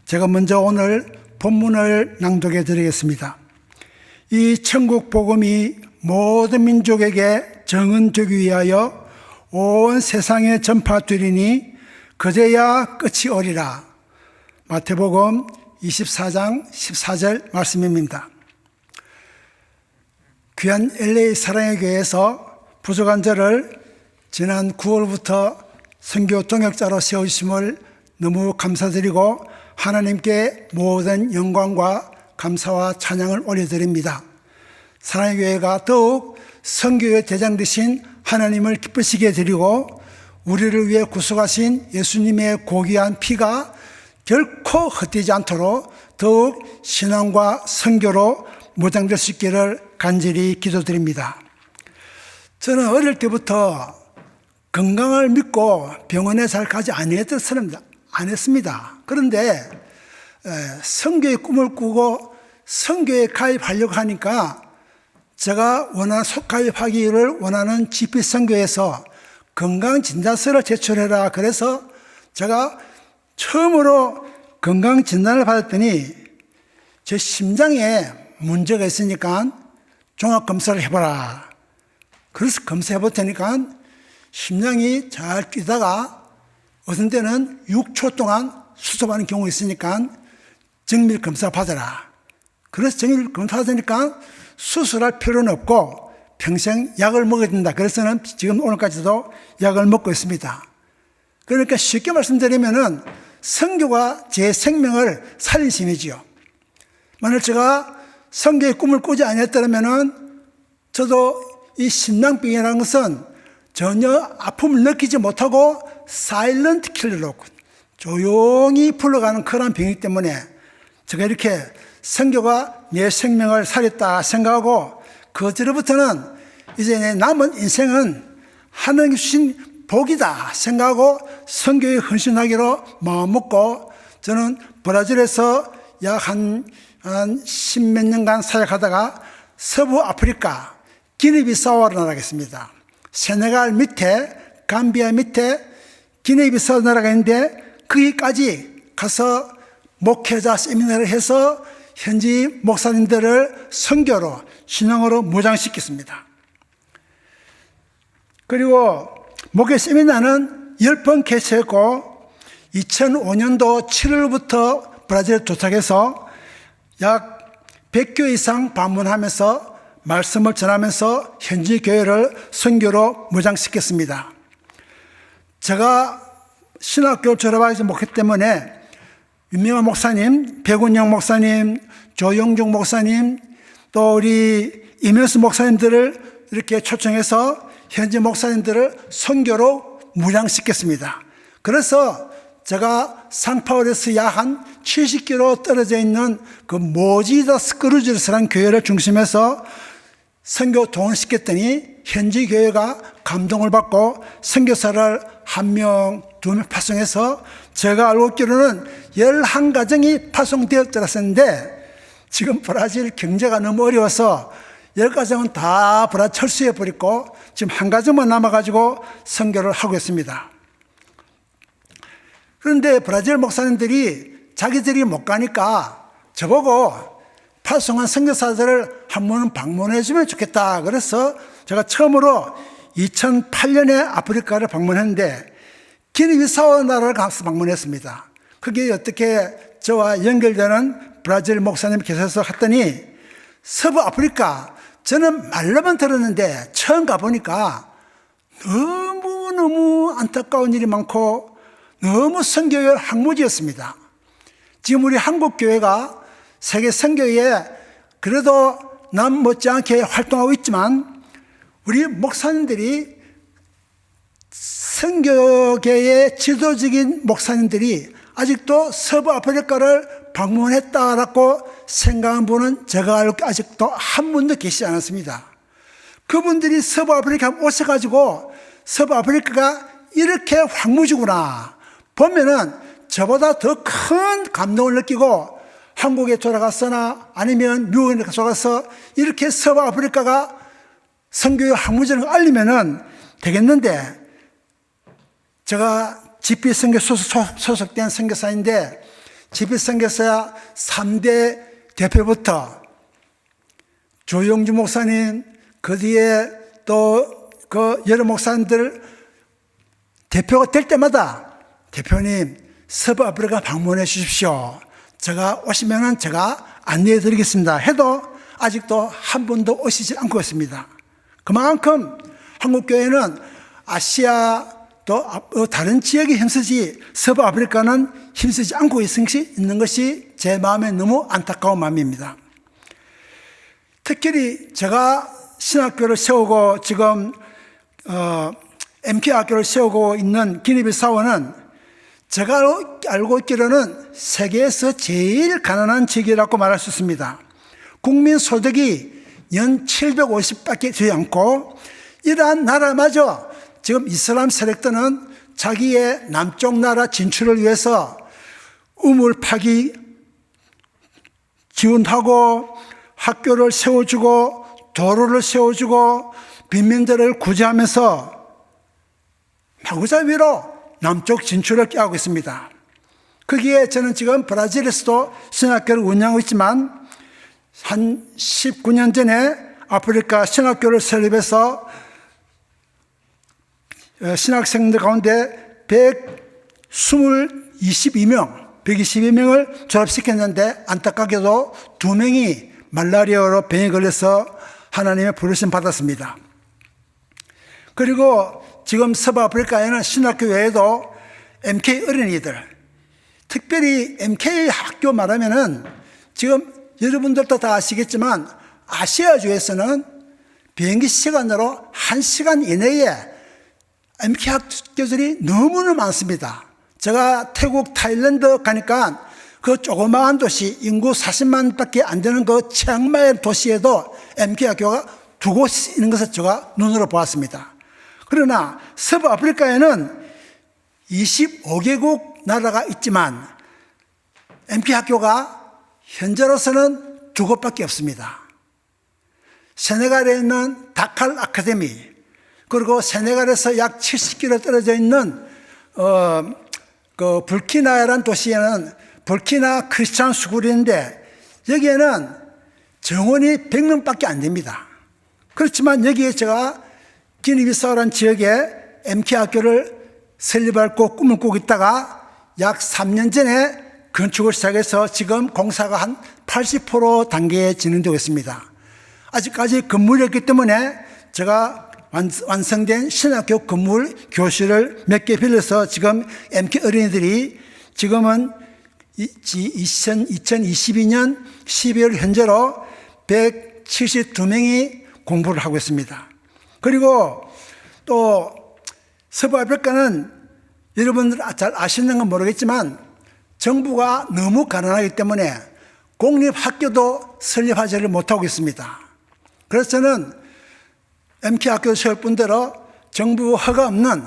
제가 먼저 오늘 본문을 낭독해 드리겠습니다. 이 천국 복음이 모든 민족에게 정언되기 위하여 온 세상에 전파되리니 그제야 끝이 오리라. 마태복음 24장 14절 말씀입니다. 귀한 LA 사랑의 교회에서 부족한 저를 지난 9월부터 선교 동역자로 세우심을 너무 감사드리고 하나님께 모든 영광과 감사와 찬양을 올려드립니다. 사랑의 교회가 더욱 선교의 대장 되신 하나님을 기쁘시게 드리고 우리를 위해 구속하신 예수님의 고귀한 피가 결코 헛되지 않도록 더욱 신앙과 선교로 무장될 수 있기를 간절히 기도드립니다. 저는 어릴 때부터 건강을 믿고 병원에 잘 가지 아니했던 사람입니다. 안 했습니다. 그런데 선교의 꿈을 꾸고 선교에 가입하려고 하니까 제가 가입하기를 원하는 GP선교에서 건강진단서를 제출해라. 그래서 제가 처음으로 건강진단을 받았더니 제 심장에 문제가 있으니까 종합검사를 해봐라. 그래서 검사해볼 테니까 심장이 잘 뛰다가 어떤 때는 6초 동안 수습하는 경우가 있으니까 정밀검사 받아라. 그래서 정밀검사 받으니까 수술할 필요는 없고 평생 약을 먹어야 된다. 그래서는 지금 오늘까지도 약을 먹고 있습니다. 그러니까 쉽게 말씀드리면은 선교가 제 생명을 살린 셈이지요. 만약 제가 선교의 꿈을 꾸지 아니었다면은 저도 이 심장병이라는 것은 전혀 아픔을 느끼지 못하고 사일런트 킬러로 조용히 풀러가는 그런 병이기 때문에 제가 이렇게 선교가 내 생명을 살렸다 생각하고 그때부터는 이제 내 남은 인생은 하나님 주신 복이다 생각하고 선교에 헌신하기로 마음먹고 저는 브라질에서 약 한 십몇 년간 사역하다가 서부 아프리카 기니비사우로 나가겠습니다. 세네갈 밑에 감비아 밑에 기니비사우 나라가 있는데 거기까지 가서 목회자 세미나를 해서 현지 목사님들을 선교로 신앙으로 무장시켰습니다. 그리고 목회 세미나는 10번 개최했고 2005년도 7월부터 브라질에 도착해서 약 100교 이상 방문하면서 말씀을 전하면서 현지 교회를 선교로 무장시켰습니다. 제가 신학교 졸업하기 목회 때문에 유명한 목사님, 백운영 목사님, 조영종 목사님, 또 우리 이면수 목사님들을 이렇게 초청해서 현지 목사님들을 선교로 무장시켰습니다. 그래서 제가 상파울에서 약 한 70km 떨어져 있는 그 모지다 스크루즈라는 교회를 중심해서 선교 동원시켰더니 현지 교회가 감동을 받고 선교사를 1명, 2명 파송해서 제가 알고 있기로는 11가정이 파송되었더랬는데 지금 브라질 경제가 너무 어려워서 10가정은 다 브라질 철수해버리고 지금 1가정만 남아가지고 선교를 하고 있습니다. 그런데 브라질 목사님들이 자기들이 못 가니까 저보고 파송한 선교사들을 한 번은 방문해 주면 좋겠다. 그래서 제가 처음으로 2008년에 아프리카를 방문했는데 기니비사우 나라를 가서 방문했습니다. 그게 어떻게 저와 연결되는 브라질 목사님 계셔서 했더니 서부 아프리카 저는 말로만 들었는데 처음 가보니까 너무너무 안타까운 일이 많고 너무 선교의 항무지였습니다. 지금 우리 한국교회가 세계 선교에 그래도 남 못지않게 활동하고 있지만 우리 목사님들이 선교계의 지도적인 목사님들이 아직도 서부 아프리카를 방문했다라고 생각한 분은 제가 알고 아직도 한 분도 계시지 않았습니다. 그분들이 서부 아프리카 오셔가지고 서부 아프리카가 이렇게 황무지구나 보면은 저보다 더 큰 감동을 느끼고 한국에 돌아갔거나 아니면 미국에 돌아가서 이렇게 서부 아프리카가 선교의 황무지를 알리면은 되겠는데 제가 GP 선교 소속된 선교사인데 집회선교사 3대 대표부터 조용주 목사님, 그 뒤에 또 그 여러 목사님들 대표가 될 때마다 대표님 서부 아프리카 방문해 주십시오. 제가 오시면은 제가 안내해 드리겠습니다. 해도 아직도 한 번도 오시지 않고 있습니다. 그만큼 한국교회는 아시아 또 다른 지역에 힘쓰지 서부 아프리카는 힘쓰지 않고 있는 것이 제 마음에 너무 안타까운 마음입니다. 특히 제가 신학교를 세우고 지금 MK 학교를 세우고 있는 기니비사우는 제가 알고 있기로는 세계에서 제일 가난한 지역이라고 말할 수 있습니다. 국민 소득이 연 750밖에 되지 않고 이러한 나라마저 지금 이슬람 세력들은 자기의 남쪽 나라 진출을 위해서 우물 파기 지원하고 학교를 세워주고 도로를 세워주고 빈민들을 구제하면서 마구잡이로 남쪽 진출을 꾀하고 있습니다. 거기에 저는 지금 브라질에서도 신학교를 운영하고 있지만 한 19년 전에 아프리카 신학교를 설립해서 신학생들 가운데 122명을 졸업시켰는데 안타깝게도 2명이 말라리아로 병에 걸려서 하나님의 부르심 받았습니다. 그리고 지금 서부아프리카에는 신학교 외에도 MK 어린이들, 특별히 MK 학교 말하면은 지금 여러분들도 다 아시겠지만 아시아주에서는 비행기 시간으로 1시간 이내에 MK 학교들이 너무나 많습니다. 제가 태국, 타일랜드 가니까 그 조그마한 도시, 인구 40만밖에 안 되는 그 치앙마이 도시에도 MK 학교가 2곳 있는 것을 제가 눈으로 보았습니다. 그러나 서부아프리카에는 25개국 나라가 있지만 MK 학교가 현재로서는 2곳밖에 없습니다. 세네갈에 있는 다칼 아카데미, 그리고 세네갈에서 약 70km 떨어져 있는 그 불키나라는 도시에는 불키나 크리스찬 스쿨인데 여기에는 정원이 100명밖에 안 됩니다. 그렇지만 여기에 제가 기니비사우라는 지역에 MK 학교를 설립할 꿈을 꾸고 있다가 약 3년 전에 건축을 시작해서 지금 공사가 한 80% 단계에 진행되고 있습니다. 아직까지 건물이 없기 때문에 제가 완성된 신학교 건물 교실을 몇 개 빌려서 지금 MK 어린이들이 지금은 2022년 12월 현재로 172명이 공부를 하고 있습니다. 그리고 또 서부아프리카는 여러분들 잘 아시는 건 모르겠지만 정부가 너무 가난하기 때문에 공립학교도 설립하지를 못하고 있습니다. 그래서 저는 MK 학교 세울 뿐더러 정부 허가 없는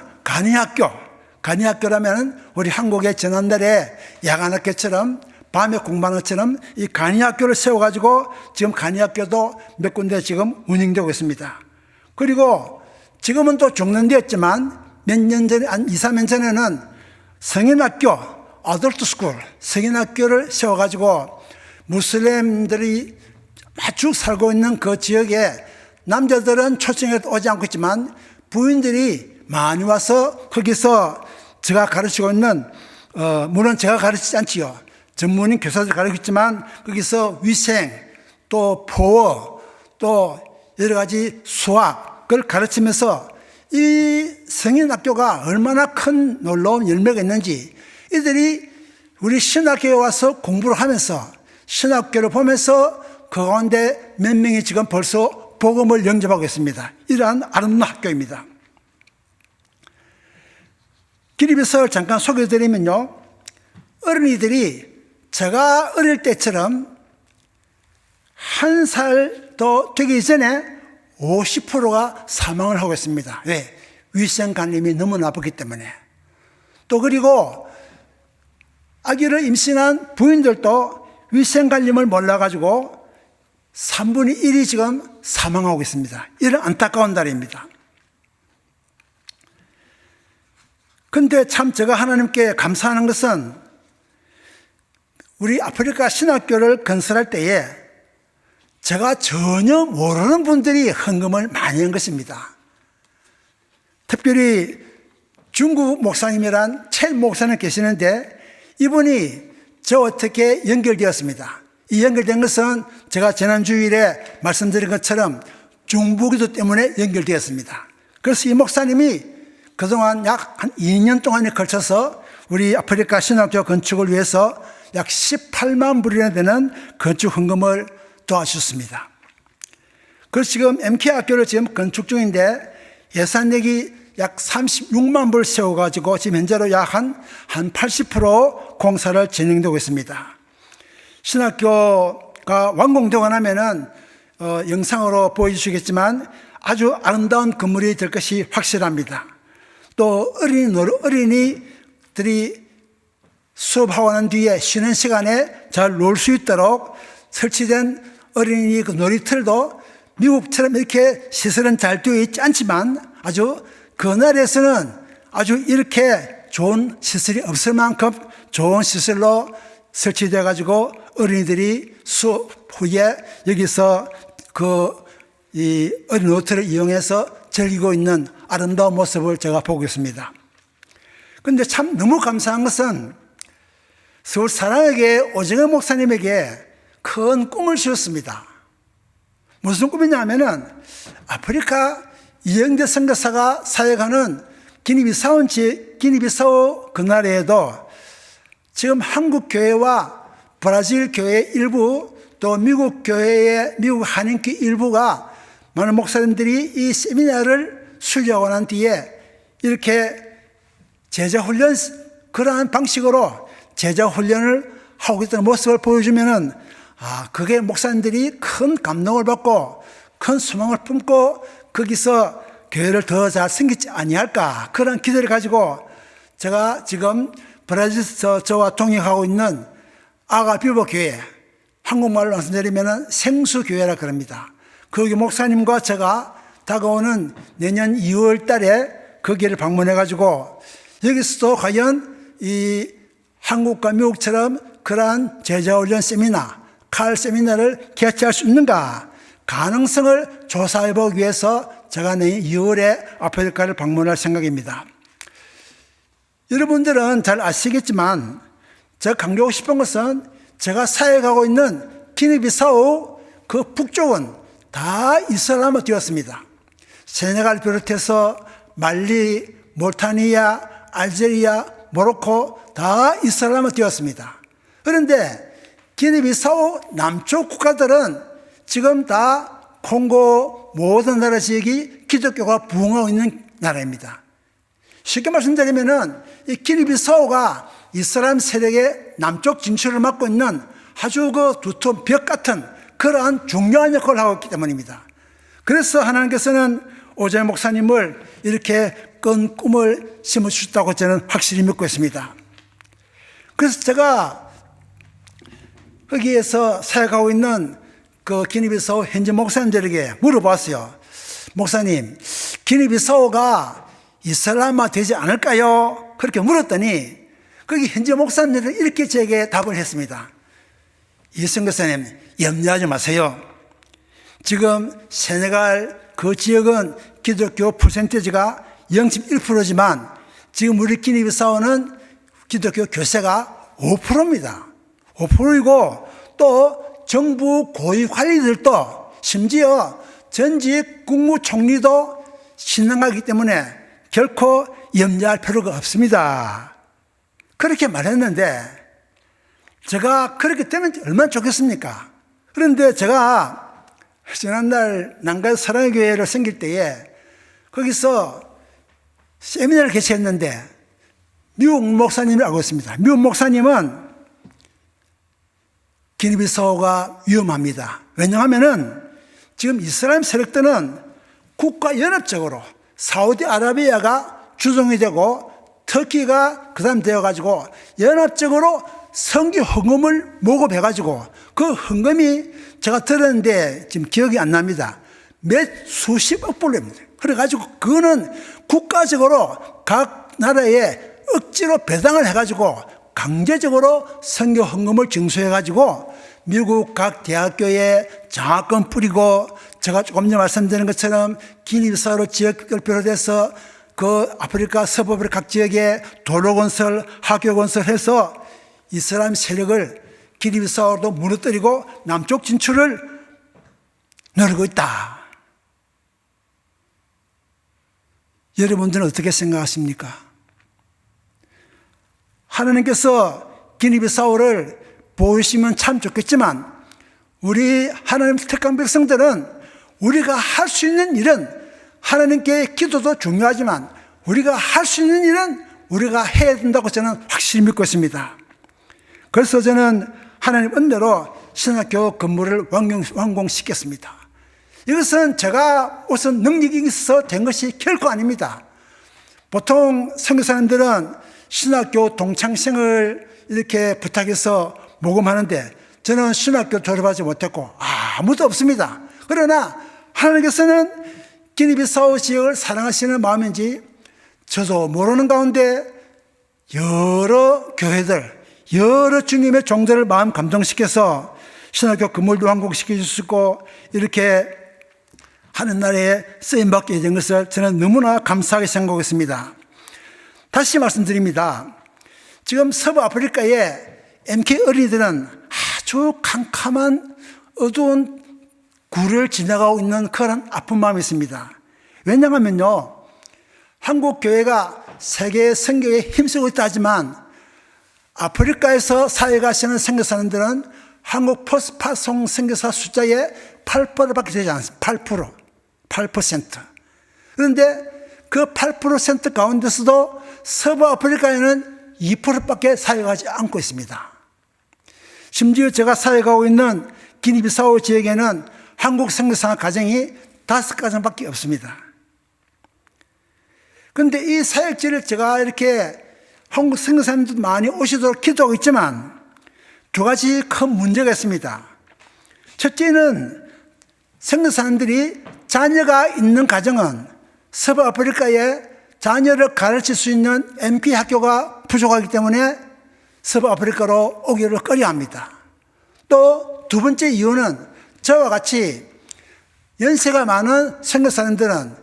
간이학교라면 우리 한국의 지난달에 야간학교처럼 밤에 공부하는 것처럼 이 간이학교를 세워가지고 지금 간이학교도 몇 군데 지금 운영되고 있습니다. 그리고 지금은 또 종료되었지만 몇 년 전에, 한 2, 3년 전에는 성인학교, 어덜트 스쿨, 성인학교를 세워가지고 무슬림들이 쭉 살고 있는 그 지역에 남자들은 초청에 오지 않고 있지만 부인들이 많이 와서 거기서 제가 가르치고 있는, 물론 제가 가르치지 않지요. 전문인 교사들 가르치지만 거기서 위생, 또 포어, 또 여러 가지 수학을 가르치면서 이 성인학교가 얼마나 큰 놀라운 열매가 있는지 이들이 우리 신학교에 와서 공부를 하면서 신학교를 보면서 그 가운데 몇 명이 지금 벌써 복음을 영접하고 있습니다. 이러한 아름다운 학교입니다. 기리비서를 잠깐 소개해드리면요, 어린이들이 제가 어릴 때처럼 1살도 되기 전에 50%가 사망을 하고 있습니다. 왜? 위생관리이 너무 나쁘기 때문에. 또 그리고 아기를 임신한 부인들도 위생관리를 몰라가지고 3분의 1이 지금 사망하고 있습니다. 이런 안타까운 날입니다. 근데 참 제가 하나님께 감사하는 것은 우리 아프리카 신학교를 건설할 때에 제가 전혀 모르는 분들이 헌금을 많이 한 것입니다. 특별히 중국 목사님이란 첼 목사님 계시는데 이분이 저 어떻게 연결되었습니다. 이 연결된 것은 제가 지난 주일에 말씀드린 것처럼 중부기도 때문에 연결되었습니다. 그래서 이 목사님이 그동안 약 한 2년 동안에 걸쳐서 우리 아프리카 신학교 건축을 위해서 약 18만 불이나 되는 건축 헌금을 도와주셨습니다. 그래서 지금 MK학교를 지금 건축 중인데 예산액이 약 36만 불 세워가지고 지금 현재로 약 한 80% 공사를 진행되고 있습니다. 신학교가 완공되고 나면은 영상으로 보여주시겠지만 아주 아름다운 건물이 될 것이 확실합니다. 또 어린이들이 수업하고 난 뒤에 쉬는 시간에 잘 놀 수 있도록 설치된 어린이 그 놀이터도 미국처럼 이렇게 시설은 잘 되어 있지 않지만 아주 그 나라에서는 아주 이렇게 좋은 시설이 없을 만큼 좋은 시설로 설치되어 가지고 어린이들이 수업 후에 여기서 이 어린 놀이터를 이용해서 즐기고 있는 아름다운 모습을 제가 보고 있습니다. 그런데 참 너무 감사한 것은 서울 사랑에게 오정현 목사님에게 큰 꿈을 주었습니다. 무슨 꿈이냐면은 아프리카 이영대 선교사가 사역하는 기니비사우 그 나라에도 지금 한국 교회와 브라질 교회 일부 또 미국 교회의 미국 한인교 일부가 많은 목사님들이 이 세미나를 수료하고 난 뒤에 이렇게 제자훈련 그러한 방식으로 제자훈련을 하고 있다는 모습을 보여주면은 그게 목사님들이 큰 감동을 받고 큰 소망을 품고 거기서 교회를 더 잘 섬기지 아니할까 그런 기대를 가지고 제가 지금 브라질에서 저와 동행하고 있는 아가비보 교회 한국말로 말씀드리면 생수교회라 그럽니다. 거기 목사님과 제가 다가오는 내년 2월 달에 거기를 방문해 가지고 여기서도 과연 이 한국과 미국처럼 그러한 제자훈련 세미나 칼 세미나를 개최할 수 있는가 가능성을 조사해 보기 위해서 제가 내년 2월에 아프리카를 방문할 생각입니다. 여러분들은 잘 아시겠지만 제가 강조하고 싶은 것은 제가 사역하고 있는 기니비사우 그 북쪽은 다 이슬람화 되었습니다. 세네갈 비롯해서 말리, 모르타니아, 알제리아, 모로코 다 이슬람화 되었습니다. 그런데 기니비사우 남쪽 국가들은 지금 다 콩고 모든 나라 지역이 기독교가 부흥하고 있는 나라입니다. 쉽게 말씀드리면은 이 기니비사우가 이슬람 세력의 남쪽 진출을 맡고 있는 아주 그 두터운 벽 같은 그러한 중요한 역할을 하고 있기 때문입니다. 그래서 하나님께서는 오정현 목사님을 이렇게 큰 꿈을 심어주셨다고 저는 확실히 믿고 있습니다. 그래서 제가 거기에서 사역하고 있는 그 기니비사우 현지 목사님들에게 물어봤어요. 목사님, 기니비사우가 이슬람화 되지 않을까요? 그렇게 물었더니 거기 현지 목사님들은 이렇게 제게 답을 했습니다. 이승 교사님, 염려하지 마세요. 지금 세네갈 그 지역은 기독교 퍼센티지가 0.1%지만 지금 우리 기니비사우는 기독교 교세가 5%입니다. 5%이고 또 정부 고위 관리들도 심지어 전직 국무총리도 신앙하기 때문에 결코 염려할 필요가 없습니다. 그렇게 말했는데 제가 그렇게 되면 얼마나 좋겠습니까? 그런데 제가 지난날 난간 사랑의 교회를 생길 때에 거기서 세미나를 개최했는데 미국 목사님을 알고 있습니다. 미국 목사님은 기니비사우가 위험합니다. 왜냐하면은 지금 이슬람 세력들은 국가연합적으로 사우디아라비아가 주종이 되고 터키가 그 다음 되어가지고 연합적으로 성교 헌금을 모금해가지고 그 헌금이 제가 들었는데 지금 기억이 안 납니다. 몇 수십억 불입니다. 그래가지고 그거는 국가적으로 각 나라에 억지로 배당을 해가지고 강제적으로 선교 헌금을 징수해가지고 미국 각 대학교에 장학금 뿌리고, 제가 조금 전에 말씀드린 것처럼 기니비사우 지역을 비롯해서 그 아프리카 서부아프리카 각 지역에 도로 건설, 학교 건설해서 이슬람 세력을 기니비사우로 무너뜨리고 남쪽 진출을 노리고 있다. 여러분들은 어떻게 생각하십니까? 하나님께서 기니비사우를 보이시면 참 좋겠지만, 우리 하나님 택한 백성들은 우리가 할 수 있는 일은, 하나님께 기도도 중요하지만 우리가 할 수 있는 일은 우리가 해야 된다고 저는 확실히 믿고 있습니다. 그래서 저는 하나님 은혜로 신학교 건물을 완공시켰습니다. 이것은 제가 우선 능력이 있어서 된 것이 결코 아닙니다. 보통 선교사님들은 신학교 동창생을 이렇게 부탁해서 모금하는데, 저는 신학교 졸업하지 못했고 아무도 없습니다. 그러나 하나님께서는 기니비사우 지역을 사랑하시는 마음인지 저도 모르는 가운데 여러 교회들, 여러 주님의 종들을 마음 감동시켜서 신학교 건물도 완공시켜 주시고 이렇게 하는 나라에 쓰임받게 된 것을 저는 너무나 감사하게 생각하겠습니다. 다시 말씀드립니다. 지금 서부아프리카의 MK 어린이들은 아주 캄캄한 어두운 구를 지나가고 있는 그런 아픈 마음이 있습니다. 왜냐하면요, 한국 교회가 세계 선교에 힘쓰고 있다 하지만 아프리카에서 사역하시는 선교사님들은 한국 포스파송 선교사 숫자의 8%밖에 되지 않습니다. 8%. 그런데 그 8% 가운데서도 서부아프리카에는 2%밖에 사역하지 않고 있습니다. 심지어 제가 사역하고 있는 기니비사우 지역에는 한국 선교사 가정이 5가정밖에 없습니다. 그런데 이 사역지를 제가 이렇게 한국 선교사님들 많이 오시도록 기도하고 있지만 두 가지 큰 문제가 있습니다. 첫째는 선교사님들이 자녀가 있는 가정은 서부아프리카에 자녀를 가르칠 수 있는 MK 학교가 부족하기 때문에 서부아프리카로 오기를 꺼려합니다. 또 두 번째 이유는 저와 같이 연세가 많은 선교사님들은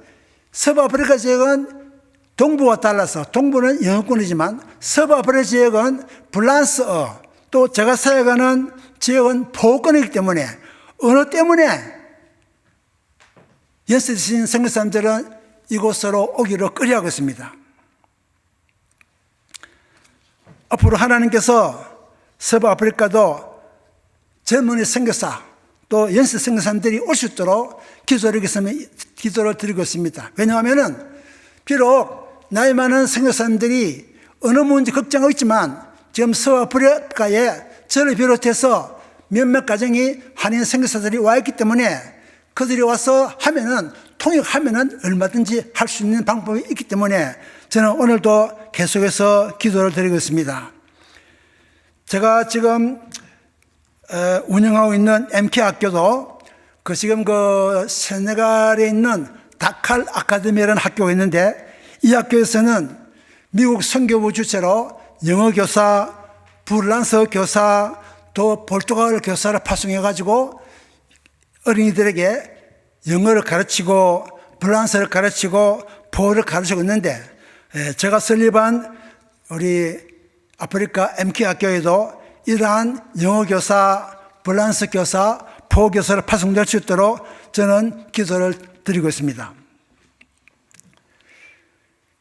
서부아프리카 지역은 동부와 달라서, 동부는 영어권이지만 서부아프리카 지역은 불란스어, 또 제가 사역하는 지역은 포어권이기 때문에 언어 때문에 연세 드신 선교사님들은 이곳으로 오기를 꺼려하고 있습니다. 앞으로 하나님께서 서부아프리카도 젊은이 선교사 또 연세 선교사님들이 올 수 있도록 기도를 드리고 있습니다. 왜냐하면 비록 나이 많은 선교사님들이 어느 문제 걱정하고 있지만 지금 서부아프리카에 저를 비롯해서 몇몇 가정이 한인 선교사들이 와 있기 때문에 그들이 와서 하면은, 통역하면은 얼마든지 할 수 있는 방법이 있기 때문에 저는 오늘도 계속해서 기도를 드리고 있습니다. 제가 지금 운영하고 있는 MK 학교도 지금 세네갈에 있는 다칼 아카데미라는 학교가 있는데, 이 학교에서는 미국 선교부 주체로 영어 교사, 불란서 교사, 또 포르투갈 교사를 파송해가지고 어린이들에게 영어를 가르치고 불란서를 가르치고 포를 가르치고 있는데, 제가 설립한 우리 아프리카 MK 학교에도 이러한 영어 교사, 불란서 교사, 포 교사를 파송될 수 있도록 저는 기도를 드리고 있습니다.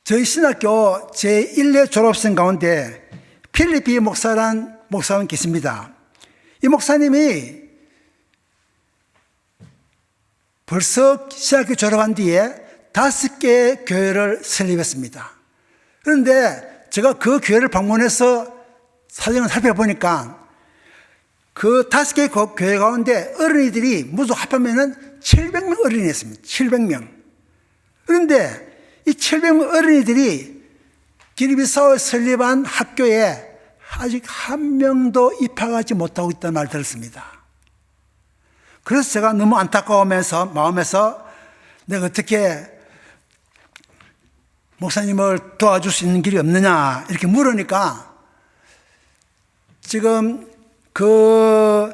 저희 신학교 제1회 졸업생 가운데 필리피 목사란 목사님 계십니다. 이 목사님이 벌써 신학교 졸업한 뒤에 5개의 교회를 설립했습니다. 그런데 제가 그 교회를 방문해서 사정을 살펴보니까 그 5개의 교회 가운데 어린이들이 모두 합하면 700명 어린이가 있습니다. 700명. 그런데 이 700명 어린이들이 기니비사우에 설립한 학교에 아직 한 명도 입학하지 못하고 있다는 말 들었습니다. 그래서 제가 너무 안타까우면서 마음에서 내가 어떻게 목사님을 도와줄 수 있는 길이 없느냐 이렇게 물으니까 지금 그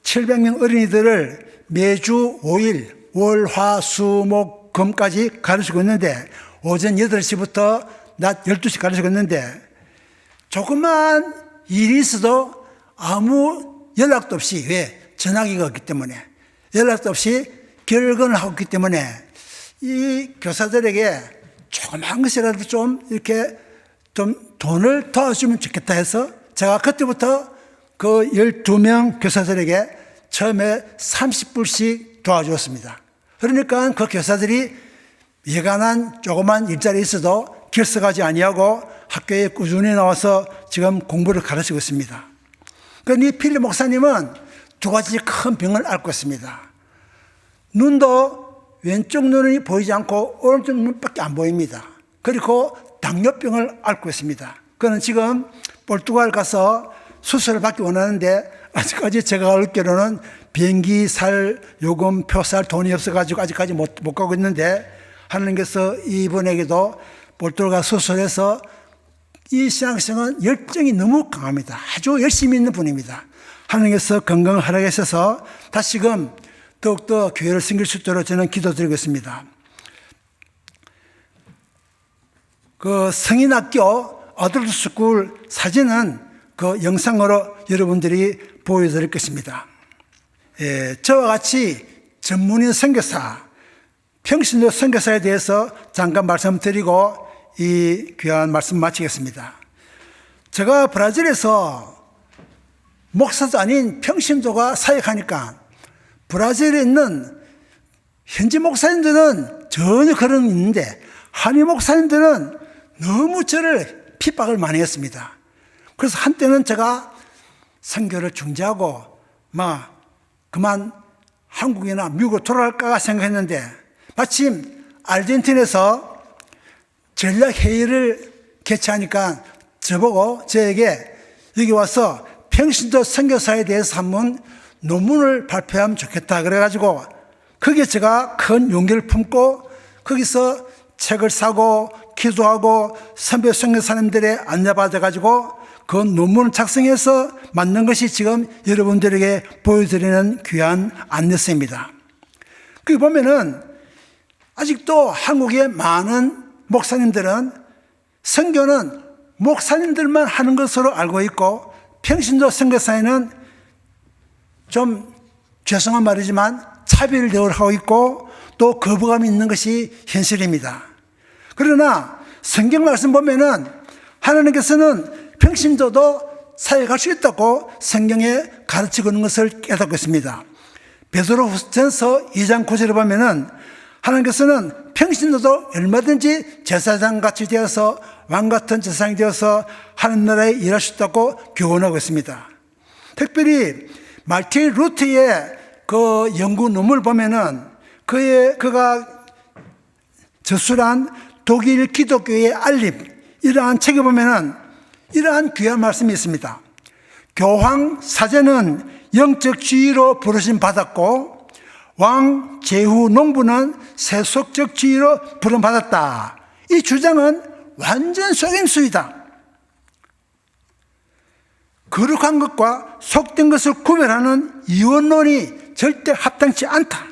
700명 어린이들을 매주 5일 월, 화, 수, 목, 금까지 가르치고 있는데 오전 8시부터 낮 12시 가르치고 있는데 조그만 일이 있어도 아무 연락도 없이, 왜? 전화기가 없기 때문에 연락도 없이 결근을 하고 있기 때문에 이 교사들에게 조그만 것이라도 좀 이렇게 좀 돈을 도와주면 좋겠다 해서 제가 그때부터 그 12명 교사들에게 처음에 30불씩 도와주었습니다. 그러니까 그 교사들이 예간한 조그만 일자리 있어도 결석하지 아니하고 학교에 꾸준히 나와서 지금 공부를 가르치고 있습니다. 그런데 이 필립 목사님은 두 가지 큰 병을 앓고 있습니다. 눈도 왼쪽 눈이 보이지 않고 오른쪽 눈밖에 안 보입니다. 그리고 당뇨병을 앓고 있습니다. 그는 지금 포르투갈 가서 수술을 받기 원하는데 아직까지 제가 알기로는 비행기 살 요금 표살 돈이 없어가지고 아직까지 못 가고 있는데 하나님께서 이분에게도 포르투갈 수술해서 이 신앙생활은 열정이 너무 강합니다. 아주 열심히 있는 분입니다. 하나님께서 건강을 허락하셔서 다시금 더욱더 교회를 섬길 수 있도록 저는 기도드리고 있습니다. 그 성인학교 어덜트 스쿨 사진은 그 영상으로 여러분들이 보여드릴 것입니다. 저와 같이 전문인 선교사, 평신도 선교사에 대해서 잠깐 말씀드리고 이 귀한 말씀 마치겠습니다. 제가 브라질에서 목사도 아닌 평신도가 사역하니까 브라질에 있는 현지 목사님들은 전혀 그런 게 있는데 한인 목사님들은 너무 저를 핍박을 많이 했습니다. 그래서 한때는 제가 선교를 중지하고 그만 한국이나 미국으로 돌아갈까 생각했는데 마침 아르헨티나에서 전략회의를 개최하니까 저에게 여기 와서 평신도 선교사에 대해서 한번 논문을 발표하면 좋겠다 그래가지고 거기에 제가 큰 용기를 품고 거기서 책을 사고 기도하고 선배 선교사님들의 안내받아가지고 그 논문을 작성해서 만든 것이 지금 여러분들에게 보여드리는 귀한 안내서입니다. 거기 보면은 아직도 한국의 많은 목사님들은 선교는 목사님들만 하는 것으로 알고 있고 평신도 선교사에는 좀 죄송한 말이지만 차별 대우를 하고 있고 또 거부감이 있는 것이 현실입니다. 그러나 성경 말씀 보면은 하나님께서는 평신도도 사역할 수 있다고 성경에 가르치고 있는 것을 깨닫고 있습니다. 베드로전서 2장 9절에 보면은 하나님께서는 평신도도 얼마든지 제사장같이 되어서 왕같은 제사장이 되어서 하늘나라에 일할 수 있다고 교훈하고 있습니다. 특별히 마틴 루트의 그 연구 논문을 보면은 그가 저술한 독일 기독교의 알림, 이러한 책에 보면은 이러한 귀한 말씀이 있습니다. 교황 사제는 영적 지위로 부르심 받았고 왕 제후 농부는 세속적 지위로 부름 받았다. 이 주장은 완전 속임수이다. 거룩한 것과 속된 것을 구별하는 이원론이 절대 합당치 않다.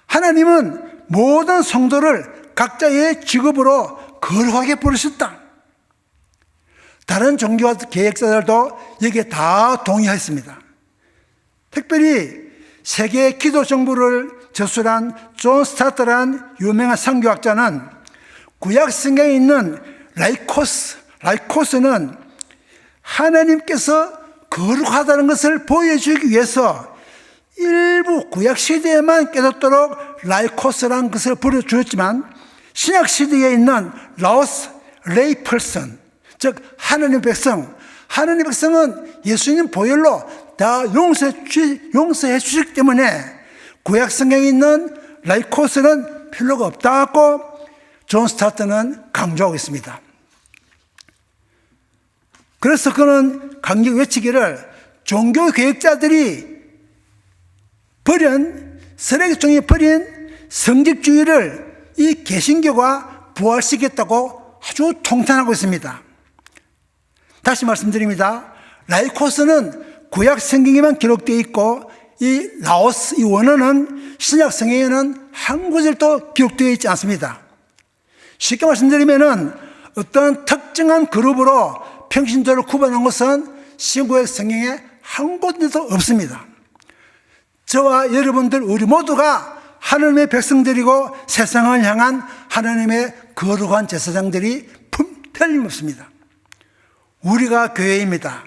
하나님은 모든 성도를 각자의 직업으로 거룩하게 부르셨다. 다른 종교와 계획자들도 여기에 다 동의했습니다. 특별히 세계 기도 정부를 저술한 존 스타트란 유명한 선교학자는 구약 성경에 있는 라이코스는 하나님께서 거룩하다는 것을 보여주기 위해서 일부 구약 시대에만 깨닫도록 라이코스라는 것을 부르주었지만 신약 시대에 있는 라오스 레이펄슨, 즉 하나님의 백성은 예수님 보혈로 다 용서해 주셨기 때문에 구약 성경에 있는 라이코스는 필요가 없다고 존 스타트는 강조하고 있습니다. 그래서 그는 강력 외치기를 종교 계획자들이 쓰레기통에 버린 성직주의를 이 개신교가 부활시켰다고 아주 통탄하고 있습니다. 다시 말씀드립니다. 라이코스는 구약 성경에만 기록되어 있고 이 라오스, 이 원어는 신약 성경에는 한 구절도 기록되어 있지 않습니다. 쉽게 말씀드리면은 어떤 특정한 그룹으로 평신도를 구분한 것은 신구약 성경에 한 곳에도 없습니다. 저와 여러분들 우리 모두가 하나님의 백성들이고 세상을 향한 하나님의 거룩한 제사장들이 틀림없습니다. 우리가 교회입니다.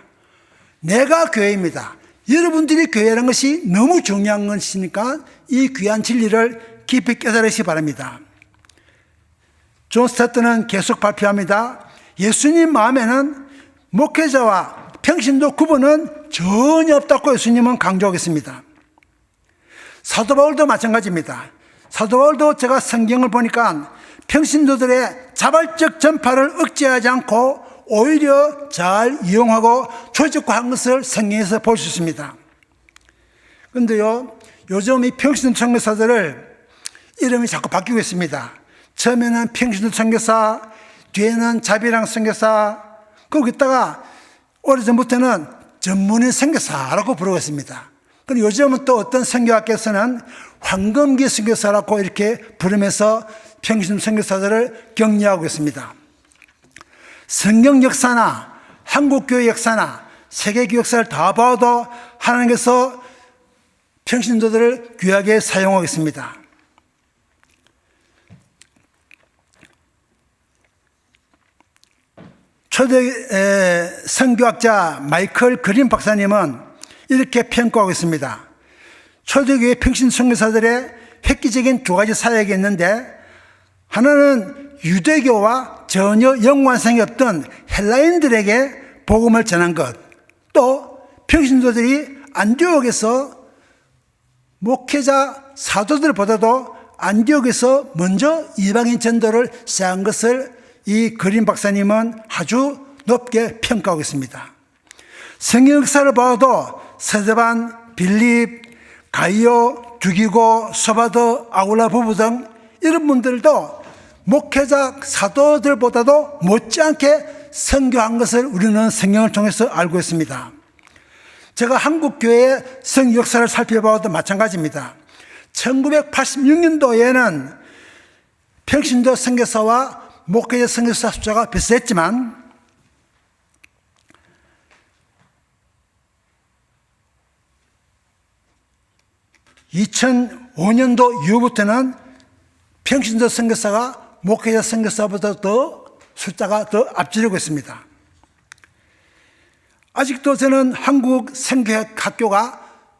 내가 교회입니다. 여러분들이 교회라는 것이 너무 중요한 것이니까 이 귀한 진리를 깊이 깨달으시기 바랍니다. 존 스타트는 계속 발표합니다. 예수님 마음에는 목회자와 평신도 구분은 전혀 없다고 예수님은 강조하겠습니다. 사도 바울도 마찬가지입니다. 사도 바울도 제가 성경을 보니까 평신도들의 자발적 전파를 억제하지 않고 오히려 잘 이용하고 조직화한 것을 성경에서 볼 수 있습니다. 그런데요, 요즘 이 평신도 선교사들을 이름이 자꾸 바뀌고 있습니다. 처음에는 평신도 선교사, 뒤에는 자비랑 선교사, 거기다가 오래전부터는 전문인 선교사라고 부르고 있습니다. 그런데 요즘은 또 어떤 선교학계에서는 황금기 선교사라고 이렇게 부르면서 평신도 선교사들을 격려하고 있습니다. 성경 역사나 한국교회 역사나 세계교회 역사를 다 봐도 하나님께서 평신도들을 귀하게 사용하고 있습니다. 초대 선교학자 마이클 그린 박사님은 이렇게 평가하고 있습니다. 초대교회 평신 선교사들의 획기적인 두 가지 사역이 있는데, 하나는 유대교와 전혀 연관성이 없던 헬라인들에게 복음을 전한 것, 또 평신도들이 안디옥에서 목회자 사도들보다도 안디옥에서 먼저 이방인 전도를 시작한 것을 이 그린 박사님은 아주 높게 평가하고 있습니다. 성경 역사를 봐도 스데반, 빌립, 가이오, 두기고, 소바도, 아굴라 부부 등 이런 분들도 목회자 사도들보다도 못지않게 선교한 것을 우리는 성경을 통해서 알고 있습니다. 제가 한국교회의 성교 역사를 살펴봐도 마찬가지입니다. 1986년도에는 평신도 선교사와 목회자 선교사 숫자가 비슷했지만 2005년도 이후부터는 평신도 선교사가 목회자 선교사보다 더 숫자가 더 앞지르고 있습니다. 아직도 저는 한국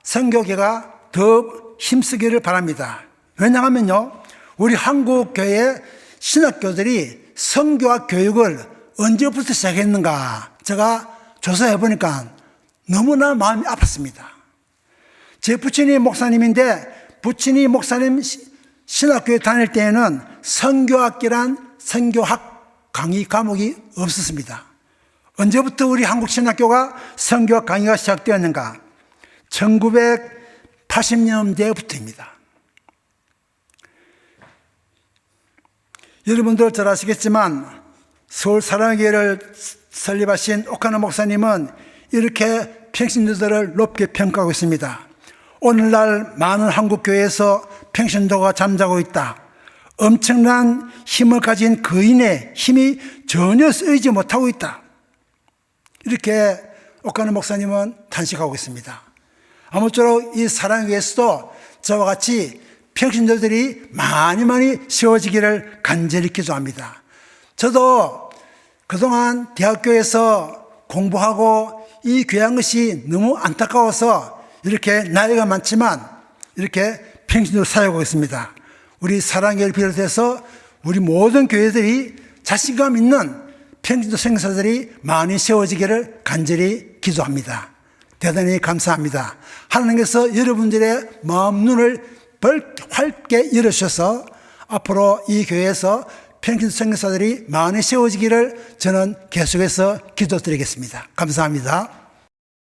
선교계가 더 힘쓰기를 바랍니다. 왜냐하면요, 우리 한국 교회 신학교들이 선교학 교육을 언제부터 시작했는가 제가 조사해 보니까 너무나 마음이 아팠습니다. 제 부친이 목사님인데 부친이 목사님 신학교에 다닐 때에는 선교학기란 선교학 강의 과목이 없었습니다. 언제부터 우리 한국 신학교가 선교학 강의가 시작되었는가? 1980년대부터입니다. 여러분들 잘 아시겠지만 서울 사랑교회를 설립하신 오카노 목사님은 이렇게 평신도들을 높게 평가하고 있습니다. 오늘날 많은 한국교회에서 평신도가 잠자고 있다. 엄청난 힘을 가진 거인의 힘이 전혀 쓰이지 못하고 있다. 이렇게 오카노 목사님은 탄식하고 있습니다. 아무쪼록 이 사랑교회에서도 저와 같이 평신도들이 많이 세워지기를 간절히 기도합니다. 저도 그동안 대학교에서 공부하고 이 귀한 것이 너무 안타까워서 이렇게 나이가 많지만 이렇게 평신도를 사역하고 있습니다. 우리 사랑교회를 비롯해서 우리 모든 교회들이 자신감 있는 평신도 선교사들이 많이 세워지기를 간절히 기도합니다. 대단히 감사합니다. 하나님께서 여러분들의 마음 눈을 밝게 열어주셔서 앞으로 이 교회에서 평신도 선교사들이 많이 세워지기를 저는 계속해서 기도드리겠습니다. 감사합니다.